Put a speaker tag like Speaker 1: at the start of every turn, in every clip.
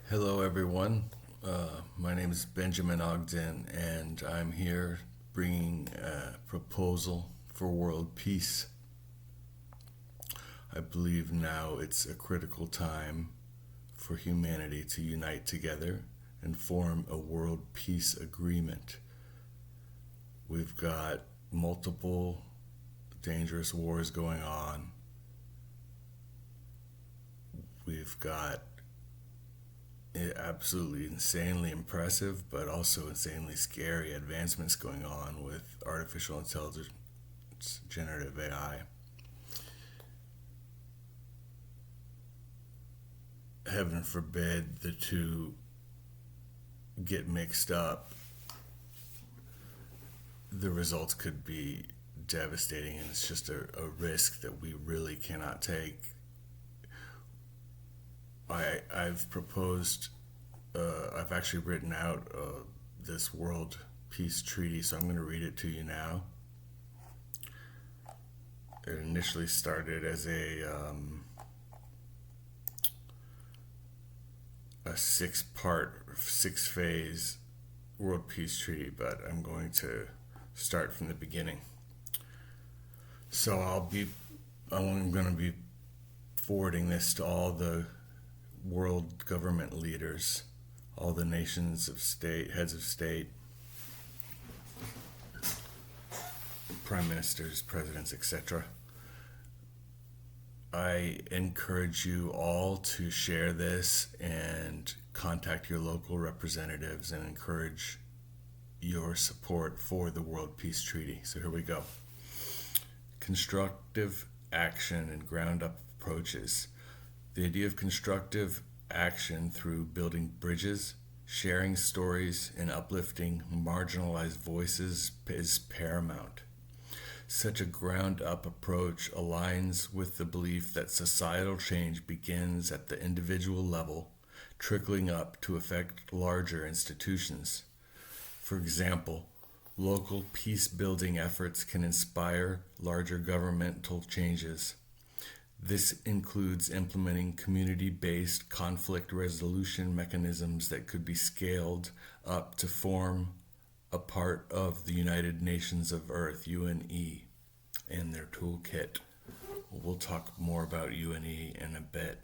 Speaker 1: Hello, everyone. My name is Benjamin Ogden, and I'm here bringing a proposal for world peace. I believe now it's a critical time for humanity to unite together and form a world peace agreement. We've got multiple dangerous wars going on. We've got absolutely insanely impressive, but also insanely scary advancements going on with artificial intelligence, generative AI. Heaven forbid the two get mixed up. The results could be devastating, and it's just a risk that we really cannot take. I've proposed, I've actually written out this World Peace Treaty, so I'm going to read it to you now. It initially started as a six-part, six-phase World Peace Treaty, but I'm going to start from the beginning. So I'm going to be forwarding this to all the world government leaders, all the nations of state, heads of state, prime ministers, presidents, etc. I encourage you all to share this and contact your local representatives and encourage your support for the World Peace Treaty. So here we go. Constructive action and ground up approaches. The idea of constructive action through building bridges, sharing stories, and uplifting marginalized voices is paramount. Such a ground up approach aligns with the belief that societal change begins at the individual level, trickling up to affect larger institutions. For example, local peace building efforts can inspire larger governmental changes. This includes implementing community based conflict resolution mechanisms that could be scaled up to form a part of the United Nations of Earth, UNE, and their toolkit. We'll talk more about UNE in a bit.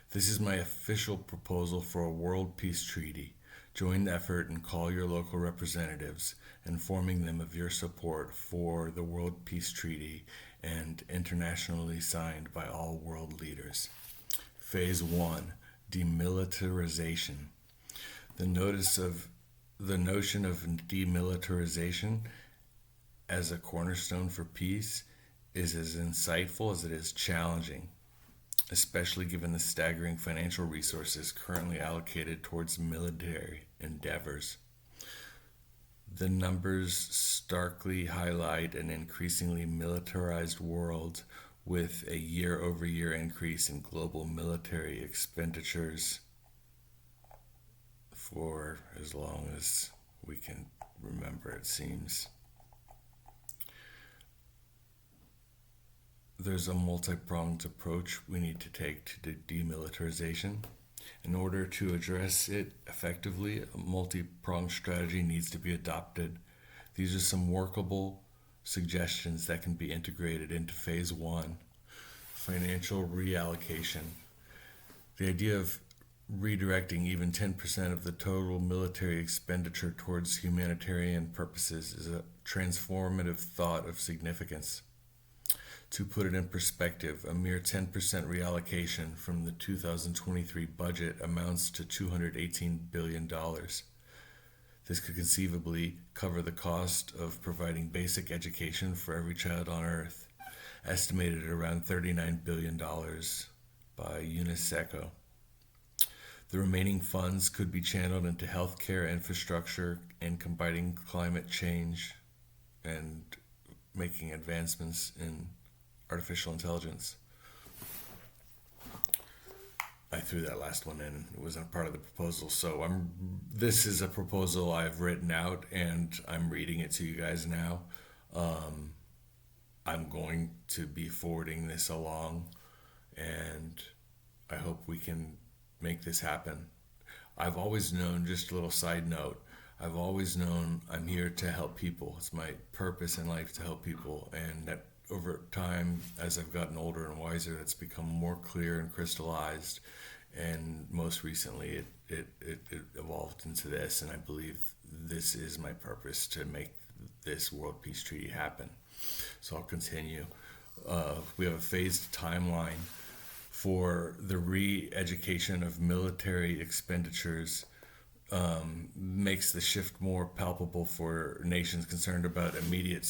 Speaker 1: This is my official proposal for a world peace treaty. Join the effort and call your local representatives, informing them of your support for the World Peace Treaty and internationally signed by all world leaders. Phase 1, demilitarization. The notion of demilitarization as a cornerstone for peace is as insightful as it is challenging, especially given the staggering financial resources currently allocated towards military endeavors. The numbers starkly highlight an increasingly militarized world with a year-over-year increase in global military expenditures for as long as we can remember, it seems. There's a multi-pronged approach we need to take to demilitarization. In order to address it effectively, a multi-pronged strategy needs to be adopted. These are some workable suggestions that can be integrated into phase 1, financial reallocation. The idea of redirecting even 10% of the total military expenditure towards humanitarian purposes is a transformative thought of significance. To put it in perspective, a mere 10% reallocation from the 2023 budget amounts to $218 billion. This could conceivably cover the cost of providing basic education for every child on Earth, estimated at around $39 billion by UNESCO. The remaining funds could be channeled into healthcare infrastructure and combating climate change and making advancements in artificial intelligence. I threw that last one in. It wasn't part of the proposal. So this is a proposal I've written out and I'm reading it to you guys now. I'm going to be forwarding this along and I hope we can make this happen. I've always known, just a little side note, I've always known I'm here to help people. It's my purpose in life to help people. And that over time, as I've gotten older and wiser, that's become more clear and crystallized. And most recently, it evolved into this. And I believe this is my purpose, to make this World Peace Treaty happen. So I'll continue. We have a phased timeline for the re-education of military expenditures. Makes the shift more palpable for nations concerned about immediate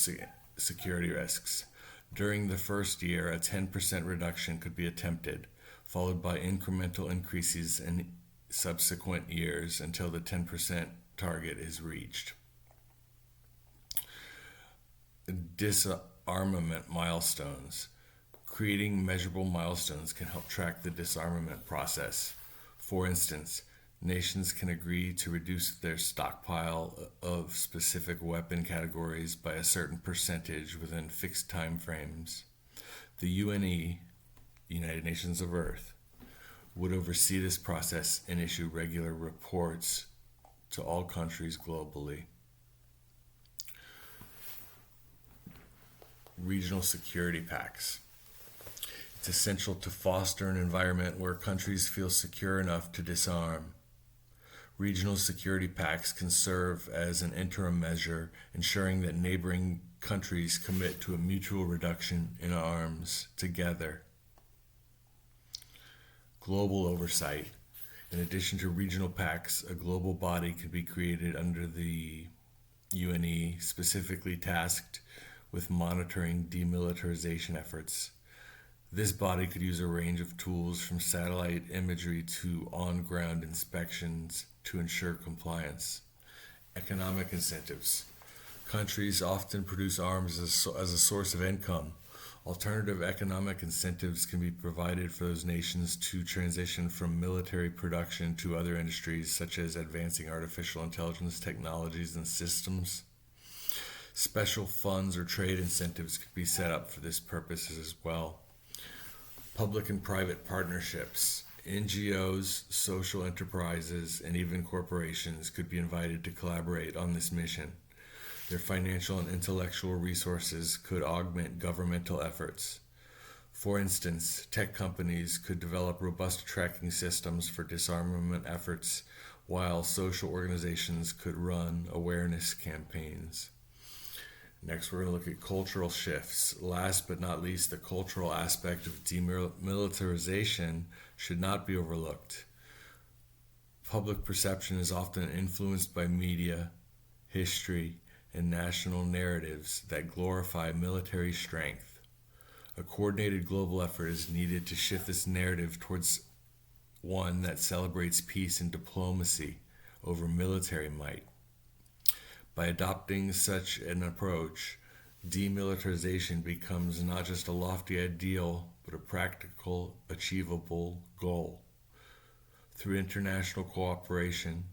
Speaker 1: security risks. During the first year, a 10% reduction could be attempted, followed by incremental increases in subsequent years until the 10% target is reached. Disarmament milestones. Creating measurable milestones can help track the disarmament process. For instance, nations can agree to reduce their stockpile of specific weapon categories by a certain percentage within fixed time frames. The UNE, United Nations of Earth, would oversee this process and issue regular reports to all countries globally. Regional security pacts. It's essential to foster an environment where countries feel secure enough to disarm. Regional security pacts can serve as an interim measure, ensuring that neighboring countries commit to a mutual reduction in arms together. Global oversight. In addition to regional pacts, a global body could be created under the UNE, specifically tasked with monitoring demilitarization efforts. This body could use a range of tools from satellite imagery to on-ground inspections to ensure compliance. Economic incentives. Countries often produce arms as a source of income. Alternative economic incentives can be provided for those nations to transition from military production to other industries, such as advancing artificial intelligence technologies and systems. Special funds or trade incentives could be set up for this purpose as well. Public and private partnerships. NGOs, social enterprises, and even corporations could be invited to collaborate on this mission. Their financial and intellectual resources could augment governmental efforts. For instance, tech companies could develop robust tracking systems for disarmament efforts, while social organizations could run awareness campaigns. Next, we're going to look at cultural shifts. Last but not least, the cultural aspect of demilitarization should not be overlooked. Public perception is often influenced by media, history, and national narratives that glorify military strength. A coordinated global effort is needed to shift this narrative towards one that celebrates peace and diplomacy over military might. By adopting such an approach, demilitarization becomes not just a lofty ideal, but a practical, achievable goal. Through international cooperation,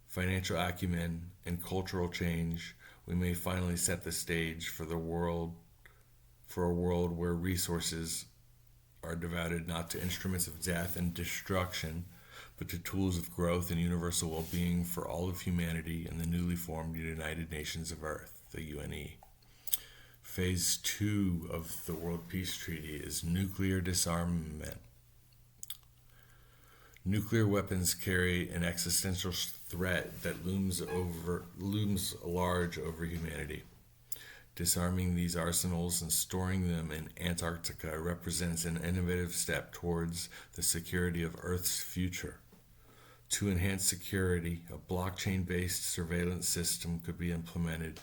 Speaker 1: financial acumen, and cultural change, we may finally set the stage for a world where resources are devoted not to instruments of death and destruction, but to tools of growth and universal well-being for all of humanity in the newly formed United Nations of Earth, the UNE. Phase 2 of the World Peace Treaty is nuclear disarmament. Nuclear weapons carry an existential threat that looms large over humanity. Disarming these arsenals and storing them in Antarctica represents an innovative step towards the security of Earth's future. To enhance security, a blockchain-based surveillance system could be implemented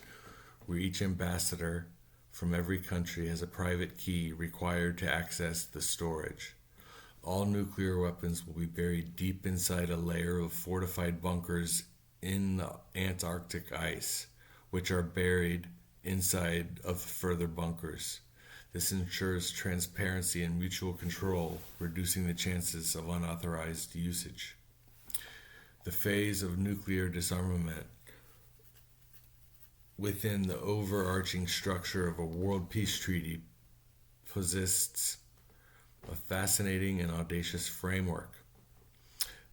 Speaker 1: where each ambassador from every country has a private key required to access the storage. All nuclear weapons will be buried deep inside a layer of fortified bunkers in the Antarctic ice, which are buried inside of further bunkers. This ensures transparency and mutual control, reducing the chances of unauthorized usage. The phase of nuclear disarmament within the overarching structure of a world peace treaty possesses a fascinating and audacious framework.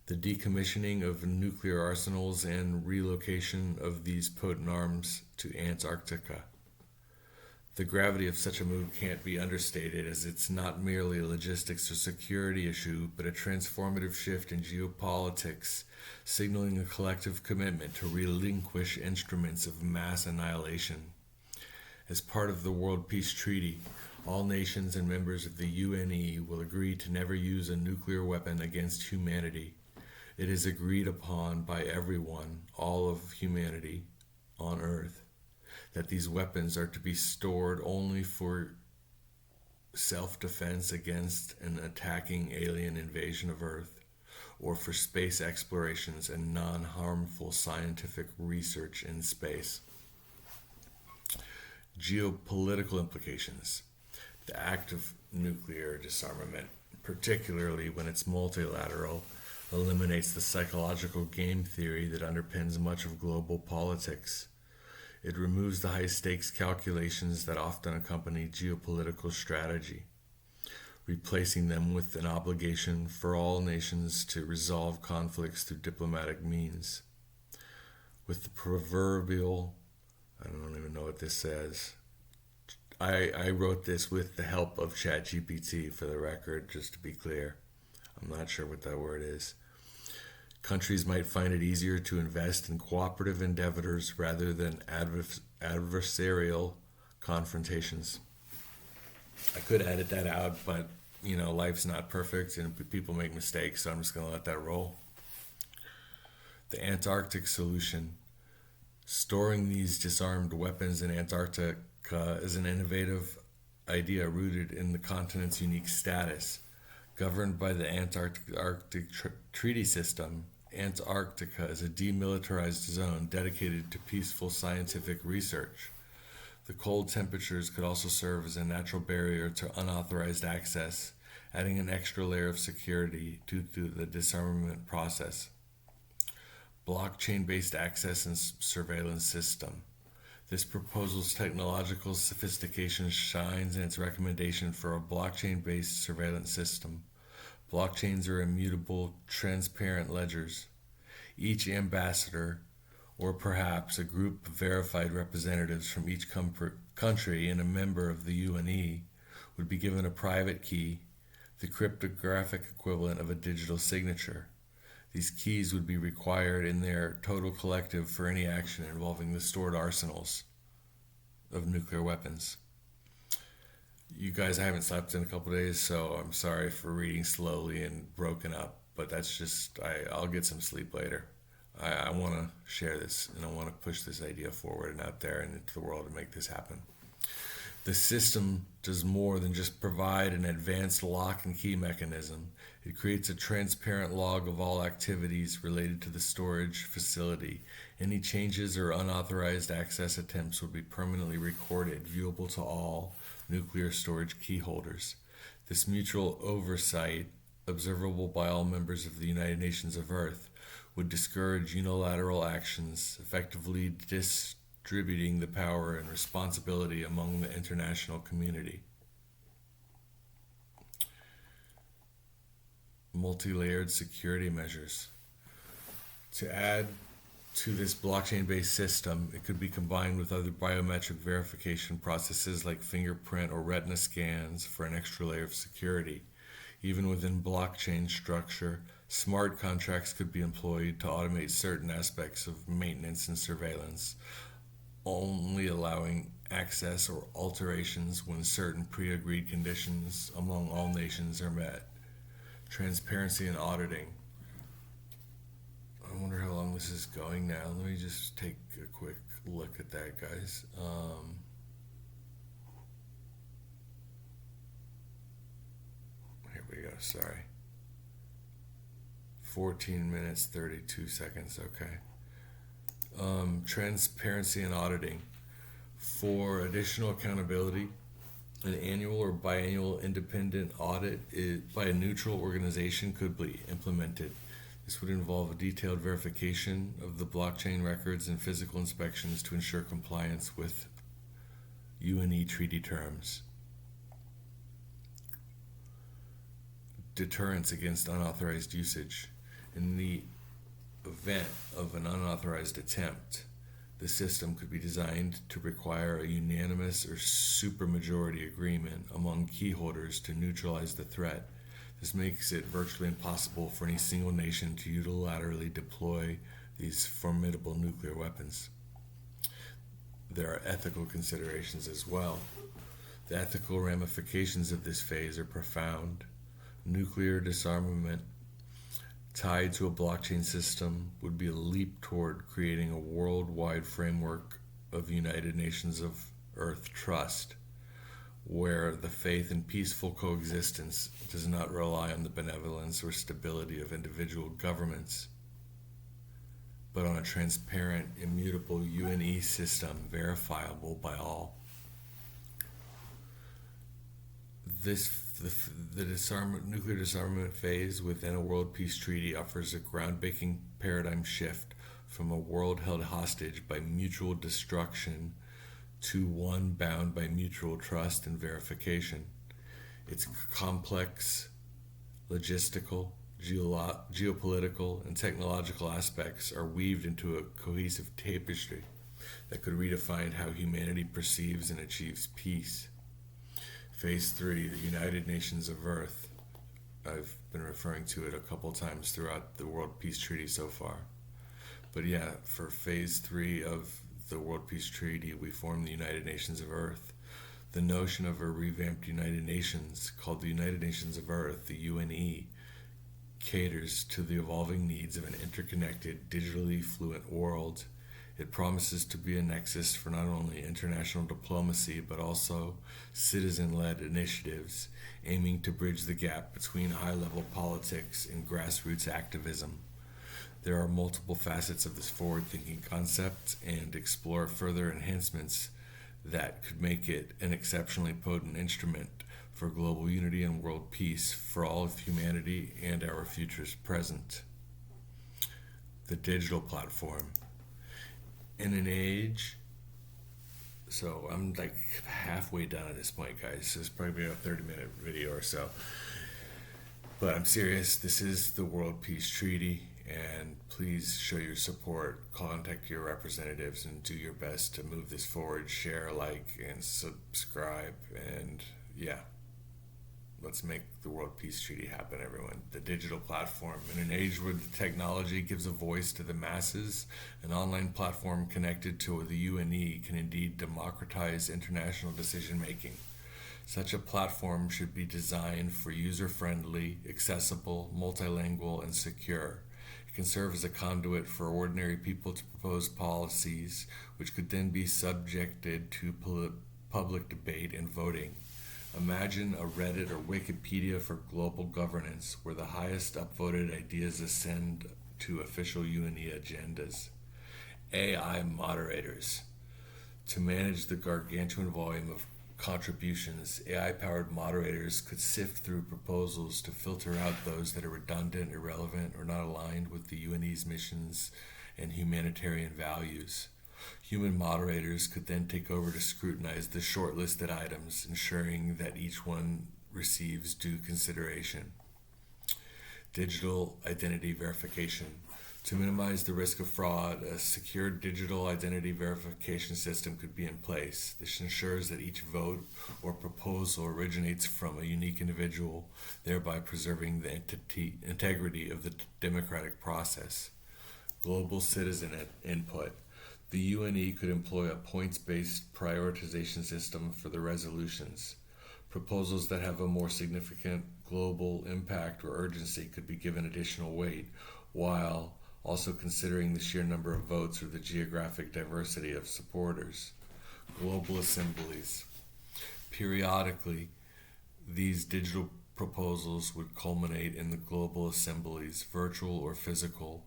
Speaker 1: the decommissioning of nuclear arsenals and relocation of these potent arms to Antarctica. The gravity of such a move can't be understated, as it's not merely a logistics or security issue, but a transformative shift in geopolitics, signaling a collective commitment to relinquish instruments of mass annihilation. As part of the World Peace Treaty, all nations and members of the UNE will agree to never use a nuclear weapon against humanity. It is agreed upon by everyone, all of humanity, on Earth, that these weapons are to be stored only for self-defense against an attacking alien invasion of Earth, or for space explorations and non-harmful scientific research in space. Geopolitical implications. The act of nuclear disarmament, particularly when it's multilateral, eliminates the psychological game theory that underpins much of global politics. It removes the high-stakes calculations that often accompany geopolitical strategy, replacing them with an obligation for all nations to resolve conflicts through diplomatic means. With the proverbial, I don't even know what this says. I wrote this with the help of ChatGPT, for the record, just to be clear. I'm not sure what that word is. Countries might find it easier to invest in cooperative endeavors rather than adversarial confrontations. I could edit that out, but life's not perfect and people make mistakes, so I'm just going to let that roll. The Antarctic solution. Storing these disarmed weapons in Antarctica is an innovative idea rooted in the continent's unique status. Governed by the Antarctic Treaty System, Antarctica is a demilitarized zone dedicated to peaceful scientific research. The cold temperatures could also serve as a natural barrier to unauthorized access, adding an extra layer of security to the disarmament process. Blockchain-based access and surveillance system. This proposal's technological sophistication shines in its recommendation for a blockchain-based surveillance system. Blockchains are immutable, transparent ledgers. Each ambassador, or perhaps a group of verified representatives from each country and a member of the UNE, would be given a private key, the cryptographic equivalent of a digital signature. These keys would be required in their total collective for any action involving the stored arsenals of nuclear weapons. You guys, I haven't slept in a couple days, so I'm sorry for reading slowly and broken up, but that's just, I'll get some sleep later. I want to share this, and I want to push this idea forward and out there and into the world to make this happen. The system does more than just provide an advanced lock and key mechanism. It creates a transparent log of all activities related to the storage facility. Any changes or unauthorized access attempts will be permanently recorded, viewable to all nuclear storage key holders. This mutual oversight, observable by all members of the United Nations of Earth, would discourage unilateral actions, effectively distributing the power and responsibility among the international community. Multi-layered security measures. To add to this blockchain-based system, it could be combined with other biometric verification processes like fingerprint or retina scans for an extra layer of security. Even within blockchain structure, smart contracts could be employed to automate certain aspects of maintenance and surveillance, only allowing access or alterations when certain pre-agreed conditions among all nations are met. Transparency and auditing. I wonder how long this is going now. Let me just take a quick look at that, guys. Here we go, sorry. 14 minutes, 32 seconds, okay. Transparency and auditing. For additional accountability, an annual or biannual independent audit by a neutral organization could be implemented. This would involve a detailed verification of the blockchain records and physical inspections to ensure compliance with UNE treaty terms. Deterrence against unauthorized usage. In the event of an unauthorized attempt, the system could be designed to require a unanimous or supermajority agreement among key holders to neutralize the threat. This makes it virtually impossible for any single nation to unilaterally deploy these formidable nuclear weapons. There are ethical considerations as well. The ethical ramifications of this phase are profound. Nuclear disarmament tied to a blockchain system would be a leap toward creating a worldwide framework of United Nations of Earth trust, where the faith in peaceful coexistence does not rely on the benevolence or stability of individual governments, but on a transparent, immutable UNE system verifiable by all. The nuclear disarmament phase within a world peace treaty offers a groundbreaking paradigm shift from a world held hostage by mutual destruction to one bound by mutual trust and verification. Its complex logistical, geopolitical, and technological aspects are weaved into a cohesive tapestry that could redefine how humanity perceives and achieves peace. Phase 3, the United Nations of Earth. I've been referring to it a couple times throughout the World Peace Treaty so far. But yeah, for Phase 3 of the World Peace Treaty, we formed the United Nations of Earth. The notion of a revamped United Nations, called the United Nations of Earth, the UNE, caters to the evolving needs of an interconnected, digitally fluent world. It promises to be a nexus for not only international diplomacy, but also citizen-led initiatives aiming to bridge the gap between high-level politics and grassroots activism. There are multiple facets of this forward-thinking concept, and explore further enhancements that could make it an exceptionally potent instrument for global unity and world peace for all of humanity and our futures present. The digital platform. In an age, so I'm like halfway done at this point, guys. So it's probably a 30-minute video or so. But I'm serious. This is the World Peace Treaty, and please show your support. Contact your representatives and do your best to move this forward. Share, like, and subscribe. And yeah, let's make the World Peace Treaty happen, everyone. The digital platform. In an age where the technology gives a voice to the masses, an online platform connected to the UNE can indeed democratize international decision-making. Such a platform should be designed for user-friendly, accessible, multilingual, and secure. It can serve as a conduit for ordinary people to propose policies, which could then be subjected to public debate and voting. Imagine a Reddit or Wikipedia for global governance, where the highest upvoted ideas ascend to official UNE agendas. AI moderators. To manage the gargantuan volume of contributions, AI-powered moderators could sift through proposals to filter out those that are redundant, irrelevant, or not aligned with the UNE's missions and humanitarian values. Human moderators could then take over to scrutinize the shortlisted items, ensuring that each one receives due consideration. Digital identity verification. To minimize the risk of fraud, a secure digital identity verification system could be in place. This ensures that each vote or proposal originates from a unique individual, thereby preserving the integrity of the democratic process. Global citizen input. The UNE could employ a points-based prioritization system for the resolutions. Proposals that have a more significant global impact or urgency could be given additional weight, while also considering the sheer number of votes or the geographic diversity of supporters. Global assemblies. Periodically, these digital proposals would culminate in the global assemblies, virtual or physical,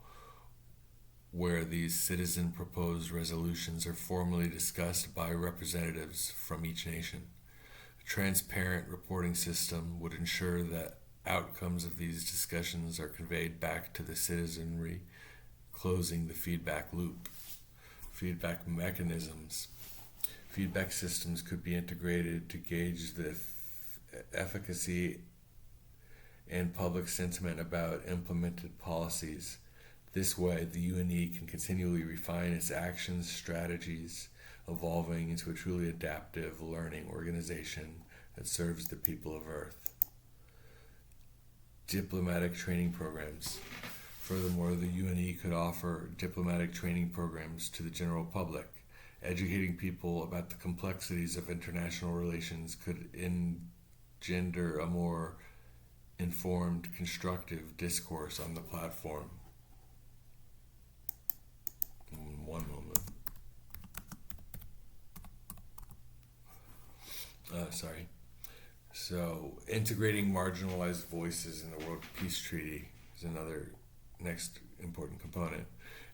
Speaker 1: where these citizen-proposed resolutions are formally discussed by representatives from each nation. A transparent reporting system would ensure that outcomes of these discussions are conveyed back to the citizenry, closing the feedback loop. Feedback mechanisms. Feedback systems could be integrated to gauge the efficacy and public sentiment about implemented policies. This way, the UNE can continually refine its actions, strategies, evolving into a truly adaptive learning organization that serves the people of Earth. Diplomatic training programs. Furthermore, the UNE could offer diplomatic training programs to the general public. Educating people about the complexities of international relations could engender a more informed, constructive discourse on the platform. One moment. So, integrating marginalized voices in the World Peace Treaty is another next important component.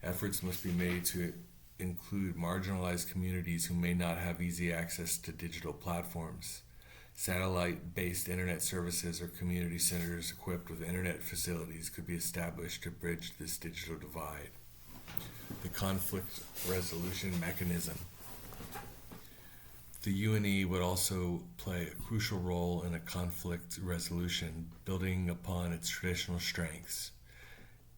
Speaker 1: Efforts must be made to include marginalized communities who may not have easy access to digital platforms. Satellite-based internet services or community centers equipped with internet facilities could be established to bridge this digital divide. The conflict resolution mechanism. The UNE would also play a crucial role in a conflict resolution, building upon its traditional strengths.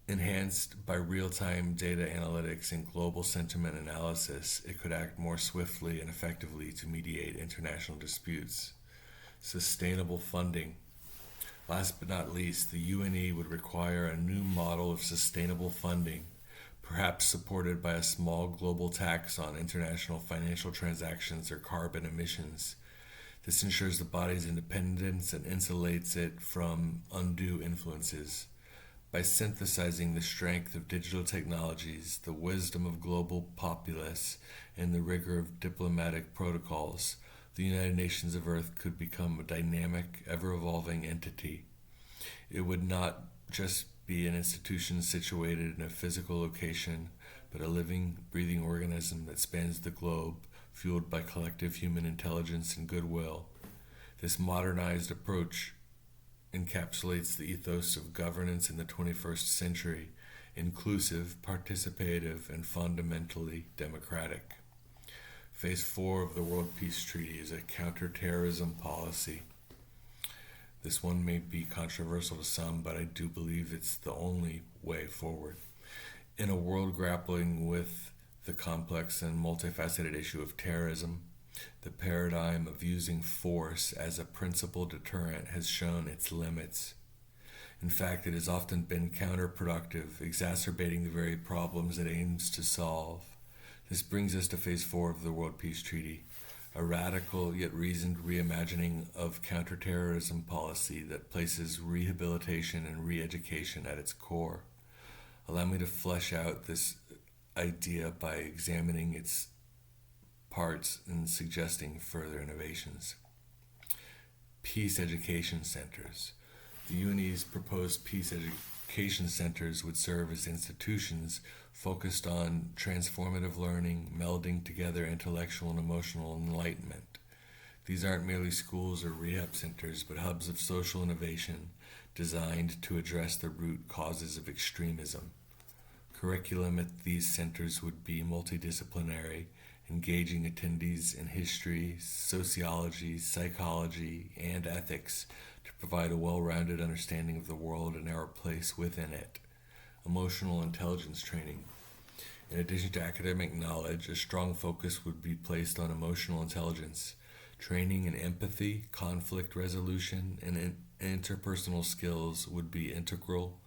Speaker 1: Enhanced by real-time data analytics and global sentiment analysis, it could act more swiftly and effectively to mediate international disputes. Sustainable funding. Last but not least, the UNE would require a new model of sustainable funding, perhaps supported by a small global tax on international financial transactions or carbon emissions. This ensures the body's independence and insulates it from undue influences. By synthesizing the strength of digital technologies, the wisdom of global populace, and the rigor of diplomatic protocols, the United Nations of Earth could become a dynamic, ever-evolving entity. It would not just be an institution situated in a physical location, but a living, breathing organism that spans the globe, fueled by collective human intelligence and goodwill. This modernized approach encapsulates the ethos of governance in the 21st century, inclusive, participative, and fundamentally democratic. Phase 4 of the World Peace Treaty is a counterterrorism policy. This one may be controversial to some, but I do believe it's the only way forward. In a world grappling with the complex and multifaceted issue of terrorism, the paradigm of using force as a principal deterrent has shown its limits. In fact, it has often been counterproductive, exacerbating the very problems it aims to solve. This brings us to Phase 4 of the World Peace Treaty, a radical yet reasoned reimagining of counterterrorism policy that places rehabilitation and re-education at its core. Allow me to flesh out this idea by examining its parts and suggesting further innovations. Peace Education Centers. The UNE's proposed peace education centers would serve as institutions focused on transformative learning, melding together intellectual and emotional enlightenment. These aren't merely schools or rehab centers, but hubs of social innovation designed to address the root causes of extremism. Curriculum at these centers would be multidisciplinary, engaging attendees in history, sociology, psychology, and ethics to provide a well-rounded understanding of the world and our place within it. Emotional intelligence training. In addition to academic knowledge, a strong focus would be placed on emotional intelligence. Training in empathy, conflict resolution, and interpersonal skills would be integral,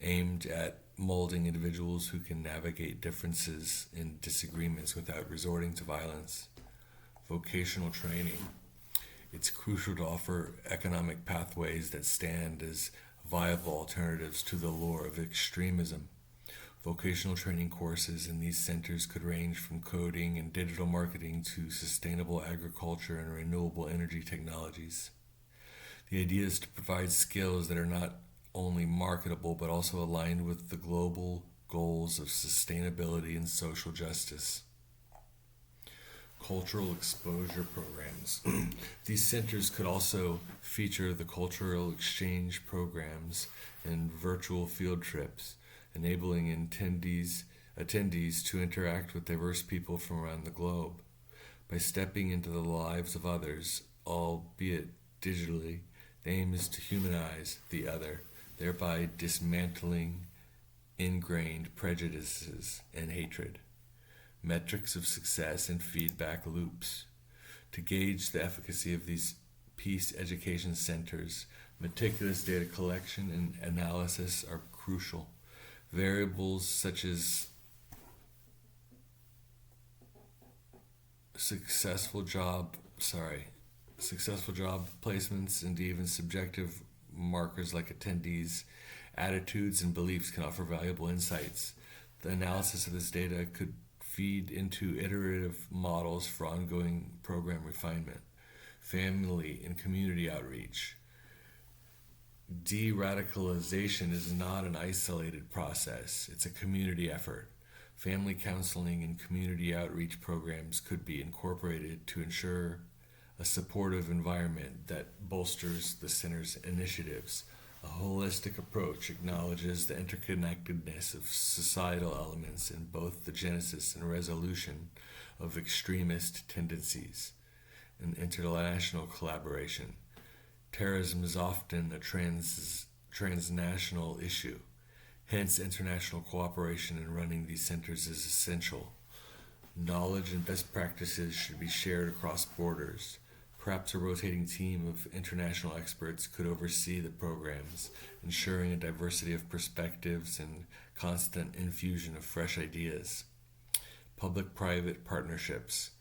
Speaker 1: aimed at molding individuals who can navigate differences and disagreements without resorting to violence. Vocational training. It's crucial to offer economic pathways that stand as viable alternatives to the lure of extremism. Vocational training courses in these centers could range from coding and digital marketing to sustainable agriculture and renewable energy technologies. The idea is to provide skills that are not only marketable but also aligned with the global goals of sustainability and social justice. Cultural exposure programs. These centers could also feature the cultural exchange programs and virtual field trips, enabling attendees to interact with diverse people from around the globe. By stepping into the lives of others, albeit digitally, The aim is to humanize the other, thereby dismantling ingrained prejudices and hatred. Metrics of success and feedback loops. To gauge the efficacy of these peace education centers, meticulous data collection and analysis are crucial. Variables such as successful job placements and even subjective markers like attendees' attitudes and beliefs can offer valuable insights. The analysis of this data could feed into iterative models for ongoing program refinement. Family and community outreach. De-radicalization is not an isolated process, it's a community effort. Family counseling and community outreach programs could be incorporated to ensure a supportive environment that bolsters the center's initiatives. A holistic approach acknowledges the interconnectedness of societal elements in both the genesis and resolution of extremist tendencies. And international collaboration. Terrorism is often a transnational issue. Hence, international cooperation in running these centers is essential. Knowledge and best practices should be shared across borders. Perhaps a rotating team of international experts could oversee the programs, ensuring a diversity of perspectives and constant infusion of fresh ideas. Public-private partnerships.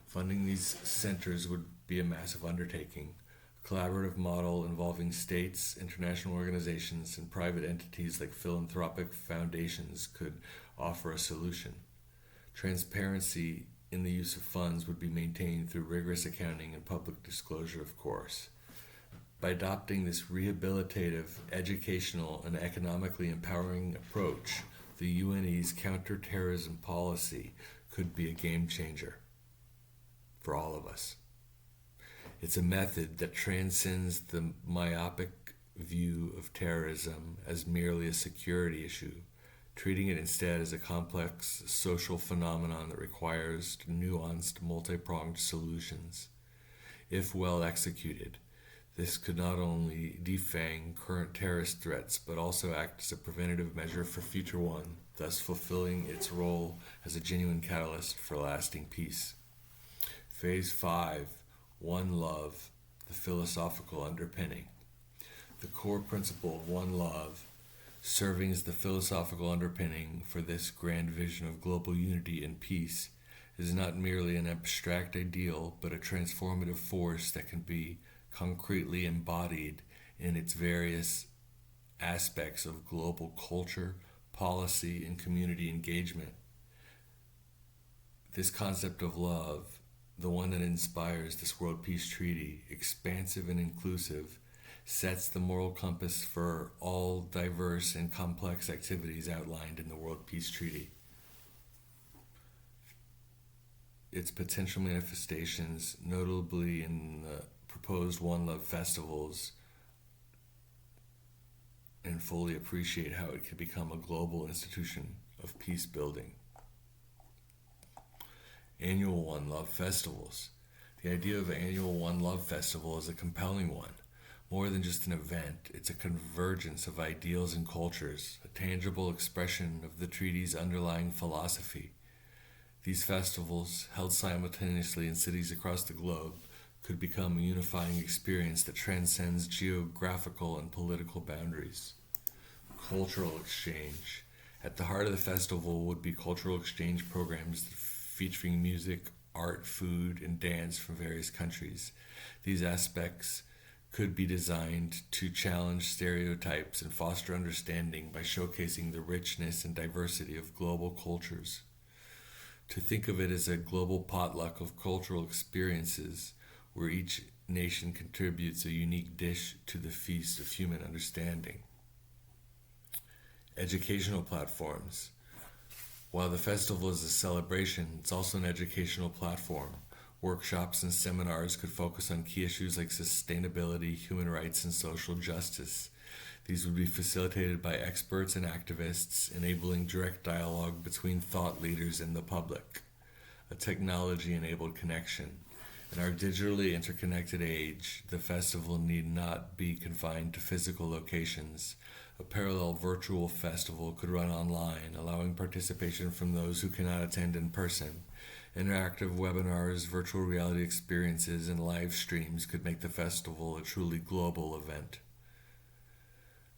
Speaker 1: Funding these centers would be a massive undertaking. A collaborative model involving states, international organizations, and private entities like philanthropic foundations could offer a solution. Transparency in the use of funds would be maintained through rigorous accounting and public disclosure, of course. By adopting this rehabilitative, educational, and economically empowering approach, the UNE's counterterrorism policy could be a game changer for all of us. It's a method that transcends the myopic view of terrorism as merely a security issue, treating it instead as a complex social phenomenon that requires nuanced, multi-pronged solutions. If well executed, this could not only defang current terrorist threats, but also act as a preventative measure for future ones, thus fulfilling its role as a genuine catalyst for lasting peace. Phase 5, One Love, the philosophical underpinning. The core principle of One Love, serving as the philosophical underpinning for this grand vision of global unity and peace, is not merely an abstract ideal, but a transformative force that can be concretely embodied in its various aspects of global culture, policy, and community engagement. This concept of love, the one that inspires this World Peace Treaty, expansive and inclusive, sets the moral compass for all diverse and complex activities outlined in the World Peace Treaty. Its potential manifestations, notably in the proposed One Love festivals, and fully appreciate how it can become a global institution of peace building. Annual One Love festivals. The idea of an annual One Love festival is a compelling one. More than just an event, it's a convergence of ideals and cultures, a tangible expression of the treaty's underlying philosophy. These festivals, held simultaneously in cities across the globe, could become a unifying experience that transcends geographical and political boundaries. Cultural exchange. At the heart of the festival would be cultural exchange programs featuring music, art, food, and dance from various countries. These aspects could be designed to challenge stereotypes and foster understanding by showcasing the richness and diversity of global cultures. To think of it as a global potluck of cultural experiences where each nation contributes a unique dish to the feast of human understanding. Educational platforms. While the festival is a celebration, it's also an educational platform. Workshops and seminars could focus on key issues like sustainability, human rights, and social justice. These would be facilitated by experts and activists, enabling direct dialogue between thought leaders and the public. A technology-enabled connection. In our digitally interconnected age, the festival need not be confined to physical locations. A parallel virtual festival could run online, allowing participation from those who cannot attend in person. Interactive webinars, virtual reality experiences, and live streams could make the festival a truly global event.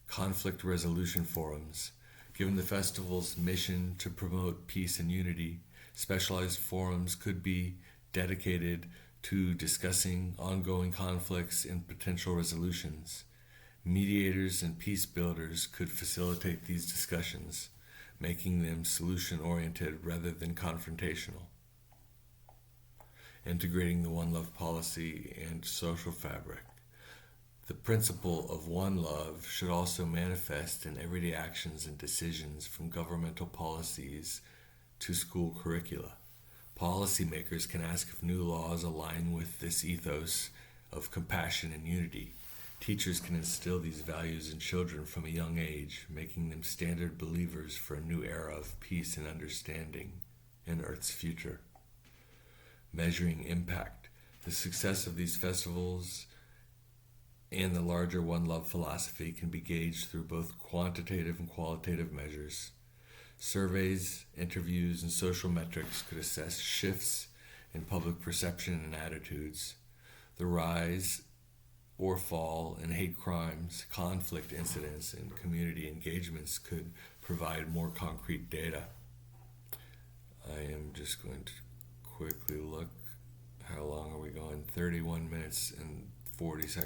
Speaker 1: Conflict resolution forums. Given the festival's mission to promote peace and unity, specialized forums could be dedicated to discussing ongoing conflicts and potential resolutions. Mediators and peace builders could facilitate these discussions, making them solution-oriented rather than confrontational. Integrating the One Love policy and social fabric. The principle of one love should also manifest in everyday actions and decisions, from governmental policies to school curricula. Policymakers can ask if new laws align with this ethos of compassion and unity. Teachers can instill these values in children from a young age, making them standard believers for a new era of peace and understanding in Earth's future. Measuring impact. The success of these festivals and the larger One Love philosophy can be gauged through both quantitative and qualitative measures. Surveys, interviews, and social metrics could assess shifts in public perception and attitudes. The rise or fall in hate crimes, conflict incidents, and community engagements could provide more concrete data. I am just going to quickly look. How long are we going? 31 minutes and 40 seconds.